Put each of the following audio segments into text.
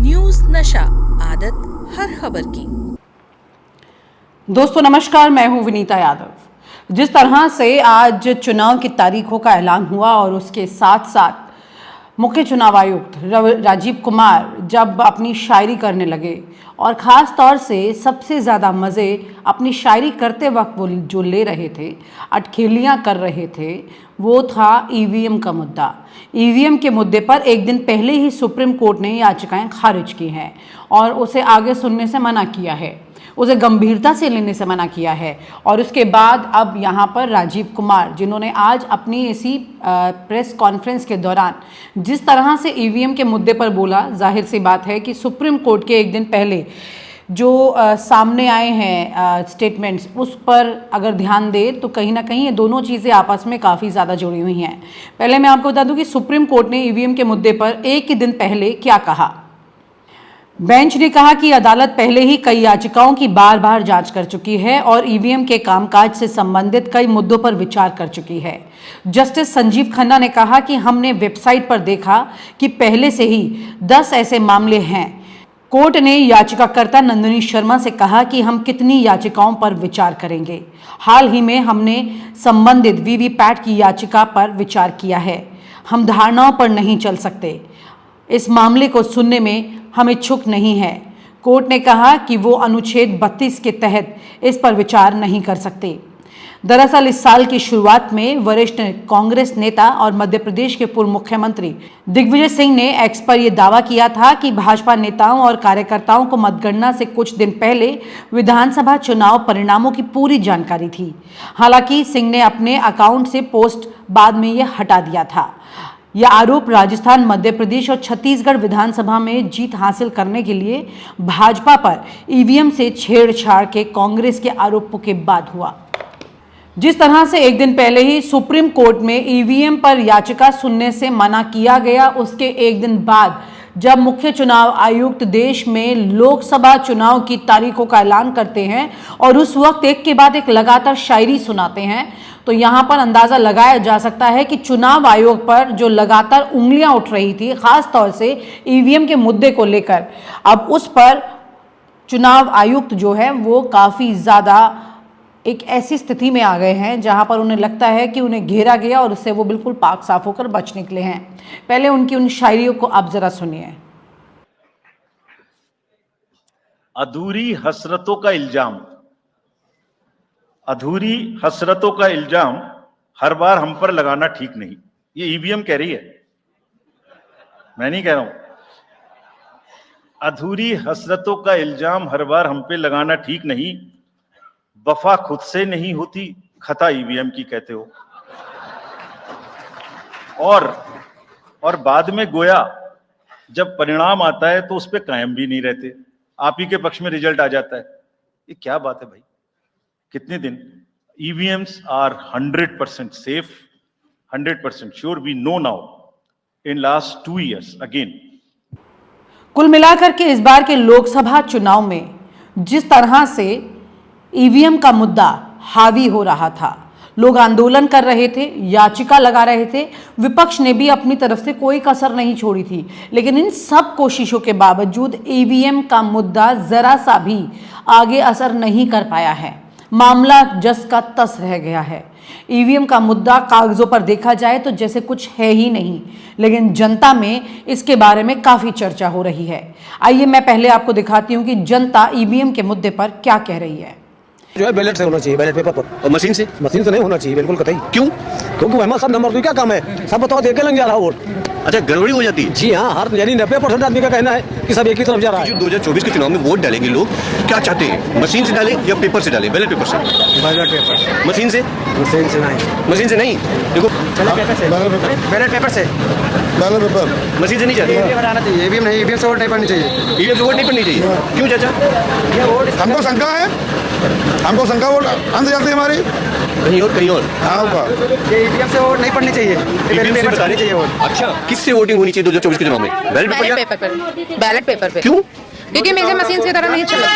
News नशा, आदत हर खबर की। दोस्तों नमस्कार, मैं हूं विनीता यादव। जिस तरह से आज चुनाव की तारीखों का ऐलान हुआ और उसके साथ साथ मुख्य चुनाव आयुक्त राजीव कुमार जब अपनी शायरी करने लगे और ख़ास तौर से सबसे ज़्यादा मज़े अपनी शायरी करते वक्त वो जो ले रहे थे, अटखेलियाँ कर रहे थे, वो था ईवीएम का मुद्दा। ईवीएम के मुद्दे पर एक दिन पहले ही सुप्रीम कोर्ट ने याचिकाएं खारिज की हैं और उसे आगे सुनने से मना किया है, उसे गंभीरता से लेने से मना किया है। और उसके बाद अब यहाँ पर राजीव कुमार, जिन्होंने आज अपनी इसी प्रेस कॉन्फ्रेंस के दौरान जिस तरह से ईवीएम के मुद्दे पर बोला, जाहिर सी बात है कि सुप्रीम कोर्ट के एक दिन पहले जो सामने आए हैं स्टेटमेंट्स, उस पर अगर ध्यान दें तो कहीं ना कहीं ये दोनों चीज़ें आपस में काफ़ी ज़्यादा जुड़ी हुई हैं। पहले मैं आपको बता दूं कि सुप्रीम कोर्ट ने ईवीएम के मुद्दे पर एक ही दिन पहले क्या कहा। बेंच ने कहा कि अदालत पहले ही कई याचिकाओं की बार बार जांच कर चुकी है और ईवीएम के कामकाज से संबंधित कई मुद्दों पर विचार कर चुकी है। जस्टिस संजीव खन्ना ने कहा कि हमने वेबसाइट पर देखा कि पहले से ही 10 ऐसे मामले हैं। कोर्ट ने याचिकाकर्ता नंदिनी शर्मा से कहा कि हम कितनी याचिकाओं पर विचार करेंगे। हाल ही में हमने संबंधित वीवीपैट की याचिका पर विचार किया है। हम धारणाओं पर नहीं चल सकते। इस मामले को सुनने में हम इच्छुक नहीं है। कोर्ट ने कहा कि वो अनुच्छेद 32 के तहत इस पर विचार नहीं कर सकते। दरअसल इस साल की शुरुआत में वरिष्ठ कांग्रेस नेता और मध्य प्रदेश के पूर्व मुख्यमंत्री दिग्विजय सिंह ने एक्स पर यह दावा किया था कि भाजपा नेताओं और कार्यकर्ताओं को मतगणना से कुछ दिन पहले विधानसभा चुनाव परिणामों की पूरी जानकारी थी। हालांकि सिंह ने अपने अकाउंट से पोस्ट बाद में यह हटा दिया था। यह आरोप राजस्थान, मध्य प्रदेश और छत्तीसगढ़ विधानसभा में जीत हासिल करने के लिए भाजपा पर ईवीएम से छेड़छाड़ के कांग्रेस के आरोपों के बाद हुआ। जिस तरह से एक दिन पहले ही सुप्रीम कोर्ट में ईवीएम पर याचिका सुनने से मना किया गया, उसके एक दिन बाद जब मुख्य चुनाव आयुक्त देश में लोकसभा चुनाव की तारीखों का ऐलान करते हैं और उस वक्त एक के बाद एक लगातार शायरी सुनाते हैं, तो यहां पर अंदाजा लगाया जा सकता है कि चुनाव आयोग पर जो लगातार उंगलियां उठ रही थी, खास तौर से ईवीएम के मुद्दे को लेकर, अब उस पर चुनाव आयुक्त जो है वो काफी ज्यादा एक ऐसी स्थिति में आ गए हैं जहां पर उन्हें लगता है कि उन्हें घेरा गया और उससे वो बिल्कुल पाक साफ होकर बच निकले हैं। पहले उनकी उन शायरियों को आप जरा सुनिए। अधूरी हसरतों का इल्जाम, अधूरी हसरतों का इल्जाम हर बार हम पर लगाना ठीक नहीं। ये ईवीएम कह रही है, मैं नहीं कह रहा हूं। अधूरी हसरतों का इल्जाम हर बार हम पे लगाना ठीक नहीं। वफा खुद से नहीं होती, खता ईवीएम की कहते हो। और बाद में गोया जब परिणाम आता है तो उस पे कायम भी नहीं रहते, आप ही के पक्ष में रिजल्ट आ जाता है। ये क्या बात है भाई? कितने दिन? EVMs are 100% safe, 100% sure. We know now in last 2 years again. कुल मिलाकर के इस बार के लोकसभा चुनाव में जिस तरह से ईवीएम का मुद्दा हावी हो रहा था, लोग आंदोलन कर रहे थे, याचिका लगा रहे थे, विपक्ष ने भी अपनी तरफ से कोई कसर नहीं छोड़ी थी, लेकिन इन सब कोशिशों के बावजूद ईवीएम का मुद्दा जरा सा भी आगे असर नहीं कर पाया है। मामला जस का तस रह गया है। ईवीएम का मुद्दा कागजों पर देखा जाए तो जैसे कुछ है ही नहीं, लेकिन जनता में इसके बारे में काफी चर्चा हो रही है। आइए मैं पहले आपको दिखाती हूं कि जनता ईवीएम के मुद्दे पर क्या कह रही है। जो है बैलेट से होना चाहिए, बैलेट पेपर पर। और मशीन से नहीं होना चाहिए, बिल्कुल कतई। क्यों? क्योंकि हमारा सब नंबर तो क्या काम है, सब बताओ देख के लग जा रहा वोट। अच्छा, गड़बड़ी हो जाती है? जी हाँ, हर यानी 90% आदमी का कहना है कि सब एक ही तरफ जा रहा है। 2024 के चुनाव में वोट डालेंगे लोग, क्या चाहते हैं? मशीन से डालें या पेपर से डालें? बैलेट पेपर से। Ballot paper. मशीन से नहीं। मशीन से नहीं, देखो बैलेट पेपर से। बैलेट पेपर मशीन से नहीं जाती। ईवीएम नहीं, ईवीएम से वोट नहीं पड़नी चाहिए। ईवीएम से वोट नहीं पड़नी चाहिए, क्यों चाचा? हमको शंका है, हमको शंका वोट अंत जाती है हमारी कहीं और। हाँ, ईवीएम से वोट नहीं पड़नी चाहिए, बैलेट पेपर से चाहिए वोट। अच्छा, किससे वोटिंग होनी चाहिए 2024 के चुनाव में? बैलेट पेपर पे। क्यों? क्योंकि मेरे मशीन की तरह नहीं चलता,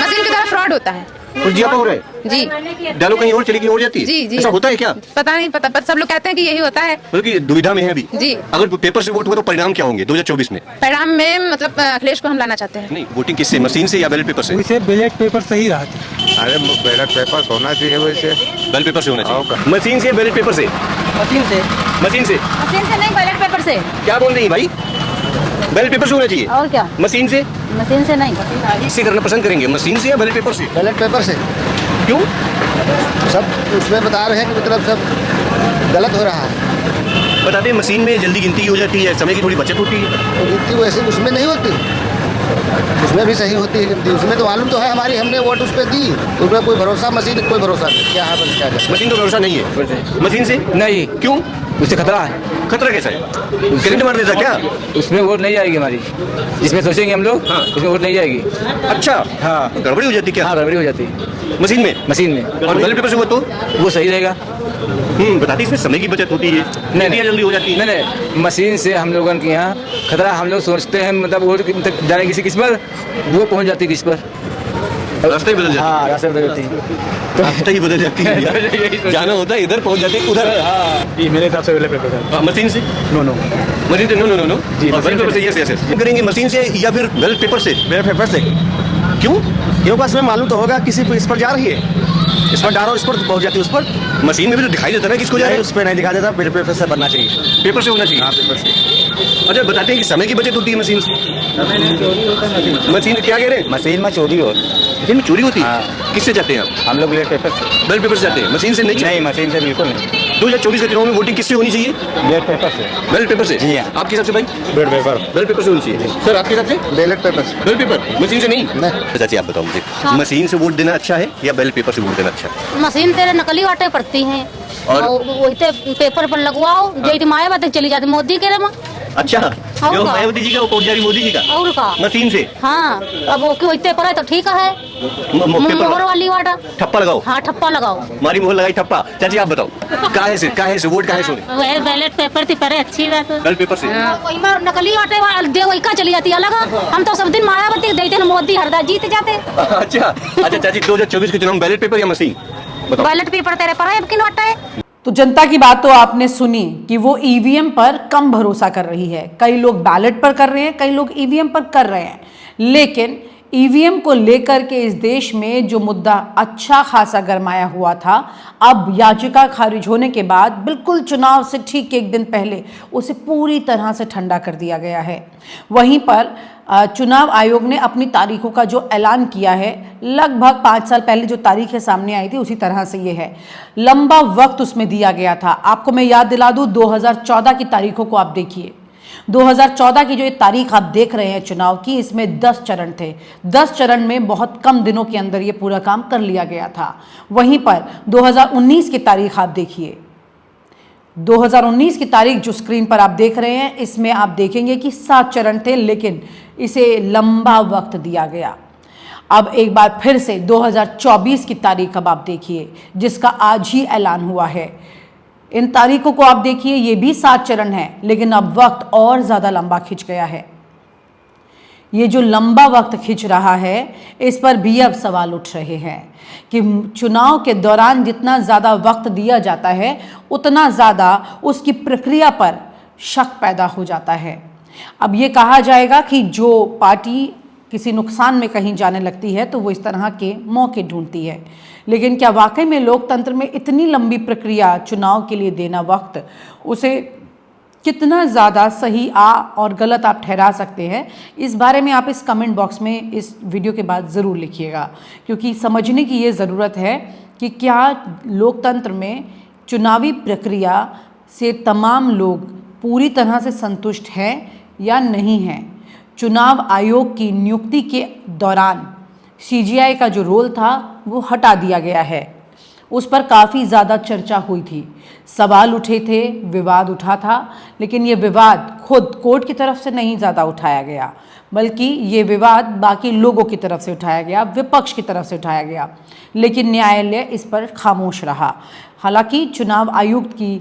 मशीन की तरह फ्रॉड होता है। कुछ दिया हो रहा है जी डालो कहीं और चली कहीं और जाती है जी जी ऐसा होता है क्या पता नहीं पता पर सब लोग कहते हैं कि यही होता है। मतलब कि दुविधा में है अभी जी। अगर पेपर से वोट हुआ तो परिणाम क्या होंगे 2024 में? परिणाम में मतलब अखिलेश को हम लाना चाहते हैं। नहीं वोटिंग किससे मशीन से या बैलेट पेपर से? वैसे बैलेट पेपर सही रहा था। अरे बैलेट पेपर होना चाहिए वैसे। बैलेट पेपर से होना चाहिए। मशीन से बैलेट पेपर से? मशीन से मशीन से नहीं बैलेट पेपर से। क्या बोल रही है भाई? बैलेट पेपर से होना चाहिए और क्या मशीन से? मशीन से नहीं। इससे करना पसंद करेंगे मशीन से या बैलेट पेपर से? बैलेट पेपर से। क्यों? सब उसमें बता रहे हैं कि मतलब सब गलत हो रहा है। बताते हैं मशीन में जल्दी गिनती हो जाती है समय की थोड़ी बचत होती है। तो गिनती वैसे उसमें नहीं होती, उसमें भी सही होती है गिनती। उसमें तो मालूम तो है हमारी, हमने वोट उस पर दी, उसमें कोई भरोसा मशीन कोई भरोसा नहीं। क्या है क्या है? मशीन तो भरोसा नहीं है मशीन से? नहीं क्यों? उससे खतरा है। खतरा कैसा है? करंट मार देता क्या? उसमें वोट नहीं जाएगी हमारी, जिसमें सोचेंगे हम लोग हाँ। उसमें वोट नहीं जाएगी। अच्छा हाँ गड़बड़ी हो जाती क्या? हाँ गड़बड़ी हो जाती है मशीन में? मशीन में। और बैलेट पेपर से हुआ तो वो सही रहेगा। बताती इसमें समय की बचत होती है नहीं जल्दी हो जाती है। नहीं मशीन से हम लोगों के यहाँ खतरा, हम लोग सोचते हैं मतलब वोट जाने किस पर वो पहुँच जाती है किस पर, रास्ते ही बदल जाती हाँ रास्ते बदल जाती है। है। रास्ते ही बदल जाती है जाना होता है इधर पहुंच जाते हैं उधर। जी मेरे हिसाब से बैलेट पेपर मशीन से? नो नो मशीन से? नो नो नो नो जी, बैलेट पेपर से? Yes yes yes. करेंगे मशीन से या फिर बैलेट पेपर से? बैलेट पेपर से। क्यों? क्योंकि उसमें मालूम तो होगा किसी पर इस पर जा रही है, इस पर डालो इस पर पहुंच जाती है, उस पर मशीन में भी तो दिखाई देता है ना किसको जा रहा है। उस पर नहीं दिखा देता। बैलेट पेपर से बनना चाहिए। पेपर से होना चाहिए। हाँ पेपर से। अच्छा बताते हैं कि समय की बचत होती है मशीन से? मशीन क्या कह रहे हैं? मशीन में चोरी हो, मशीन में चोरी होती है? किससे जाते हैं आप? हम लोग बैलेट पेपर से। बैलेट पेपर से जाते हैं मशीन से नहीं? नहीं मशीन से बिल्कुल नहीं, 2024 के चुनाव में वोटिंग किससे होनी चाहिए? बैलेट पेपर से। बैलेट पेपर से? जी हाँ। आपके हिसाब से भाई? Ballot paper. बैलेट पेपर से होनी चाहिए। सर आपके हिसाब से? बैलेट पेपर से। बैलेट पेपर मशीन से नहीं? नहीं। चाची आप बताओ मुझे मशीन से वोट देना अच्छा है या बैलेट पेपर से वोट देना अच्छा है? मशीन तेरे नकली वाटे पड़ती हैं और? और वही पेपर पर लगवाओ जेठ मायावती चली जाती मोदी के रे अच्छा और जो का? मायावती जी का वो पहुंच जा रही मोदी जी का और का मशीन से? हाँ अब वो क्यों पेपर है तो ठीक है। मोहर पेपर वाली वाटा ठप्पा लगाओ। हाँ ठप्पा लगाओ। मारी मोहर लगाई ठप्पा। चाची आप बताओ काहे से वोट काहे से? वह बैलेट पेपर थी पहले अच्छी बात है। बैलेट पेपर से? वही में नकली वाटे दे वही का चली जाती है अलग। हम तो सब दिन मायावती देते हैं मोदी हरदा जीत जाते। अच्छा अच्छा चाची 2024 के चुनाव में बैलेट पेपर या मशीन बताओ? बैलेट पेपर तेरे पर है किन वाटा है। तो जनता की बात तो आपने सुनी कि वो ईवीएम पर कम भरोसा कर रही है। कई लोग बैलेट पर कर रहे हैं, कई लोग ईवीएम पर कर रहे हैं। लेकिन ईवीएम को लेकर के इस देश में जो मुद्दा अच्छा खासा गरमाया हुआ था, अब याचिका खारिज होने के बाद बिल्कुल चुनाव से ठीक एक दिन पहले उसे पूरी तरह से ठंडा कर दिया गया है। वहीं पर चुनाव आयोग ने अपनी तारीखों का जो ऐलान किया है, लगभग 5 साल पहले जो तारीखें सामने आई थी उसी तरह से ये है। लंबा वक्त उसमें दिया गया था। आपको मैं याद दिला दूं 2014 की तारीखों को आप देखिए। 2014 की जो ये तारीख आप देख रहे हैं चुनाव की, इसमें 10 चरण थे। 10 चरण में बहुत कम दिनों के अंदर ये पूरा काम कर लिया गया था। वहीं पर 2019 की तारीख आप देखिए। 2019 की तारीख जो स्क्रीन पर आप देख रहे हैं, इसमें आप देखेंगे कि 7 चरण थे, लेकिन इसे लंबा वक्त दिया गया। अब एक बार फिर से 2024 की तारीख अब आप देखिए, जिसका आज ही ऐलान हुआ है। इन तारीखों को आप देखिए, ये भी 7 चरण है, लेकिन अब वक्त और ज़्यादा लंबा खिंच गया है। ये जो लंबा वक्त खिंच रहा है, इस पर भी अब सवाल उठ रहे हैं कि चुनाव के दौरान जितना ज़्यादा वक्त दिया जाता है, उतना ज़्यादा उसकी प्रक्रिया पर शक पैदा हो जाता है। अब ये कहा जाएगा कि जो पार्टी किसी नुकसान में कहीं जाने लगती है तो वो इस तरह के मौके ढूंढती है। लेकिन क्या वाकई में लोकतंत्र में इतनी लंबी प्रक्रिया चुनाव के लिए देना वक्त, उसे कितना ज़्यादा सही और गलत आप ठहरा सकते हैं? इस बारे में आप इस कमेंट बॉक्स में इस वीडियो के बाद ज़रूर लिखिएगा, क्योंकि समझने की ये ज़रूरत है कि क्या लोकतंत्र में चुनावी प्रक्रिया से तमाम लोग पूरी तरह से संतुष्ट हैं या नहीं हैं। चुनाव आयोग की नियुक्ति के दौरान सीजीआई का जो रोल था वो हटा दिया गया है। उस पर काफ़ी ज़्यादा चर्चा हुई थी, सवाल उठे थे, विवाद उठा था, लेकिन ये विवाद खुद कोर्ट की तरफ से नहीं ज़्यादा उठाया गया, बल्कि ये विवाद बाकी लोगों की तरफ से उठाया गया, विपक्ष की तरफ से उठाया गया। लेकिन न्यायालय इस पर खामोश रहा। हालांकि चुनाव आयुक्त की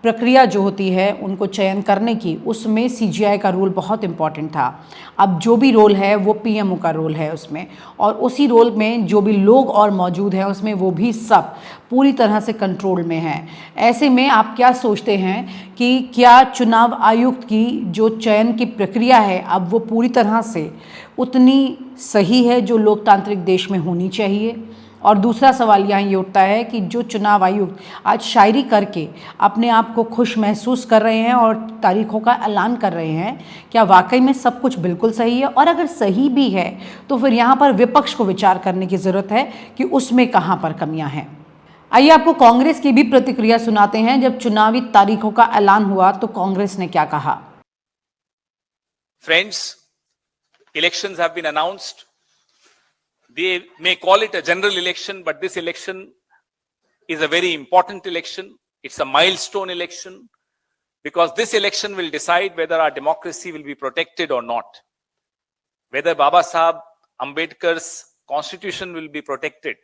प्रक्रिया जो होती है उनको चयन करने की, उसमें सीजीआई का रोल बहुत इम्पॉर्टेंट था। अब जो भी रोल है वो पीएमओ का रोल है उसमें, और उसी रोल में जो भी लोग और मौजूद हैं उसमें वो भी सब पूरी तरह से कंट्रोल में हैं। ऐसे में आप क्या सोचते हैं कि क्या चुनाव आयुक्त की जो चयन की प्रक्रिया है अब वो पूरी तरह से उतनी सही है जो लोकतांत्रिक देश में होनी चाहिए? और दूसरा सवाल यहाँ ये उठता है कि जो चुनाव आयुक्त आज शायरी करके अपने आप को खुश महसूस कर रहे हैं और तारीखों का ऐलान कर रहे हैं, क्या वाकई में सब कुछ बिल्कुल सही है? और अगर सही भी है तो फिर यहाँ पर विपक्ष को विचार करने की ज़रूरत है कि उसमें कहाँ पर कमियाँ हैं। आइए आपको कांग्रेस की भी प्रतिक्रिया सुनाते हैं। जब चुनावी तारीखों का ऐलान हुआ तो कांग्रेस ने क्या कहा। Friends, elections have been announced. They may call it a general election, but this election is a very important election. It's a milestone election because this election will decide whether our democracy will be protected or not. Whether Baba Sahib Ambedkar's constitution will be protected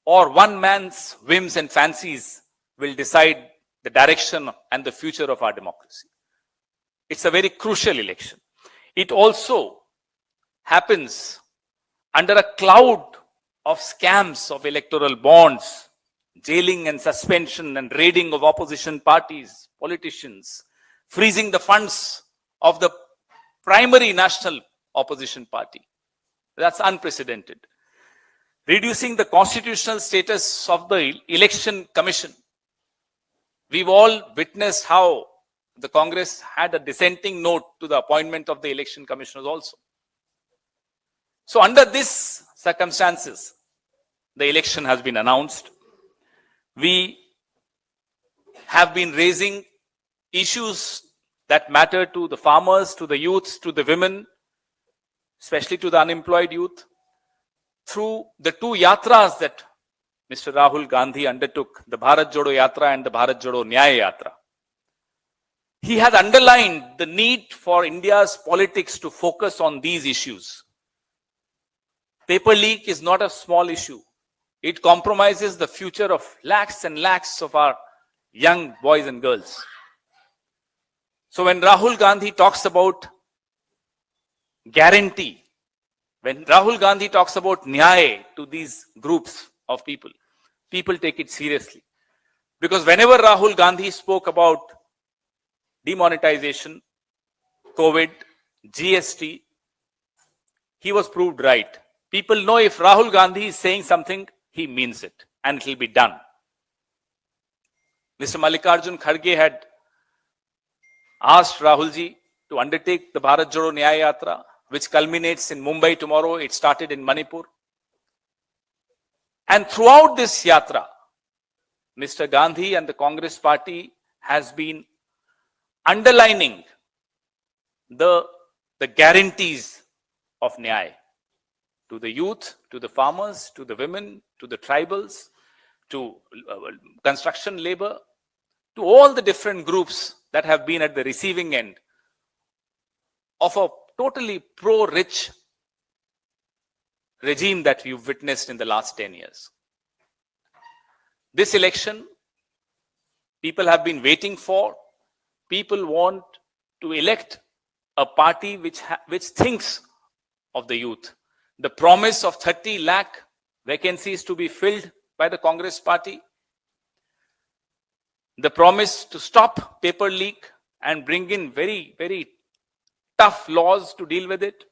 or one man's whims and fancies will decide the direction and the future of our democracy. It's a very crucial election. It also happens under a cloud of scams of electoral bonds, jailing and suspension and raiding of opposition parties, politicians, freezing the funds of the primary national opposition party. That's unprecedented. Reducing the constitutional status of the election commission. We've all witnessed how the Congress had a dissenting note to the appointment of the election commissioners also. So under these circumstances, the election has been announced. We have been raising issues that matter to the farmers, to the youths, to the women, especially to the unemployed youth, through the two yatras that Mr. Rahul Gandhi undertook, the Bharat Jodo Yatra and the Bharat Jodo Nyaya Yatra. He has underlined the need for India's politics to focus on these issues. Paper leak is not a small issue. It compromises the future of lakhs and lakhs of our young boys and girls. So when Rahul Gandhi talks about guarantee, when Rahul Gandhi talks about nyaya to these groups of people, people take it seriously. Because whenever Rahul Gandhi spoke about demonetization, COVID, GST, he was proved right. People know if Rahul Gandhi is saying something, he means it and it will be done. Mr. Mallikarjun Kharge had asked Rahulji to undertake the Bharat Jodo Nyaya Yatra, which culminates in Mumbai tomorrow. It started in Manipur. And throughout this yatra, Mr. Gandhi and the Congress party has been underlining the guarantees of Nyaya to the youth, to the farmers, to the women, to the tribals, to construction labor, to all the different groups that have been at the receiving end of a totally pro-rich regime that we've witnessed in the last 10 years. This election, people have been waiting for. People want to elect a party which thinks of the youth. The promise of 30 lakh vacancies to be filled by the Congress party. The promise to stop paper leak and bring in very, very tough laws to deal with it.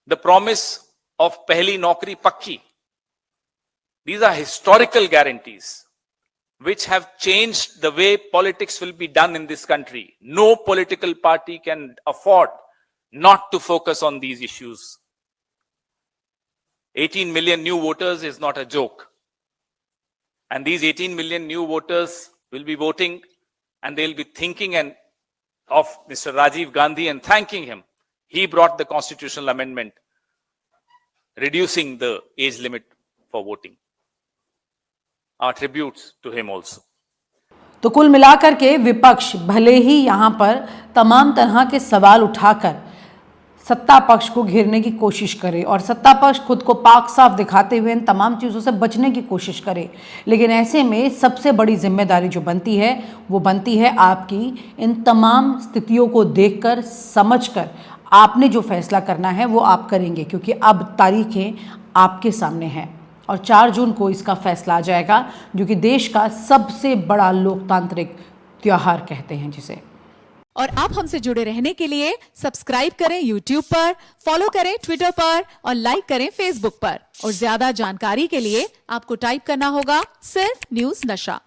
The promise of Pehli Naukri Pakki. These are historical guarantees which have changed the way politics will be done in this country. No political party can afford not to focus on these issues. 18 million new voters is not a joke. And these 18 million new voters will be voting and they'll be thinking of Mr. Rajiv Gandhi and thanking him. He brought the constitutional amendment reducing the age limit for voting. Our tributes to him also. तो कुल मिलाकर के विपक्ष भले ही यहाँ पर तमाम तरह के सवाल उठाकर सत्ता पक्ष को घेरने की कोशिश करे और सत्ता पक्ष खुद को पाक साफ दिखाते हुए इन तमाम चीज़ों से बचने की कोशिश करे। लेकिन ऐसे में सबसे बड़ी जिम्मेदारी जो बनती है वो बनती है आपकी इन तमाम स्थितियों को देखकर समझकर आपने जो फैसला करना है वो आप करेंगे, क्योंकि अब तारीखें आपके सामने हैं और 4 जून को इसका फैसला आ जाएगा, जो कि देश का सबसे बड़ा लोकतांत्रिक त्योहार कहते हैं जिसे। और आप हमसे जुड़े रहने के लिए सब्सक्राइब करें YouTube पर, फॉलो करें Twitter पर और लाइक करें Facebook पर। और ज्यादा जानकारी के लिए आपको टाइप करना होगा सिर्फ न्यूज़ नशा।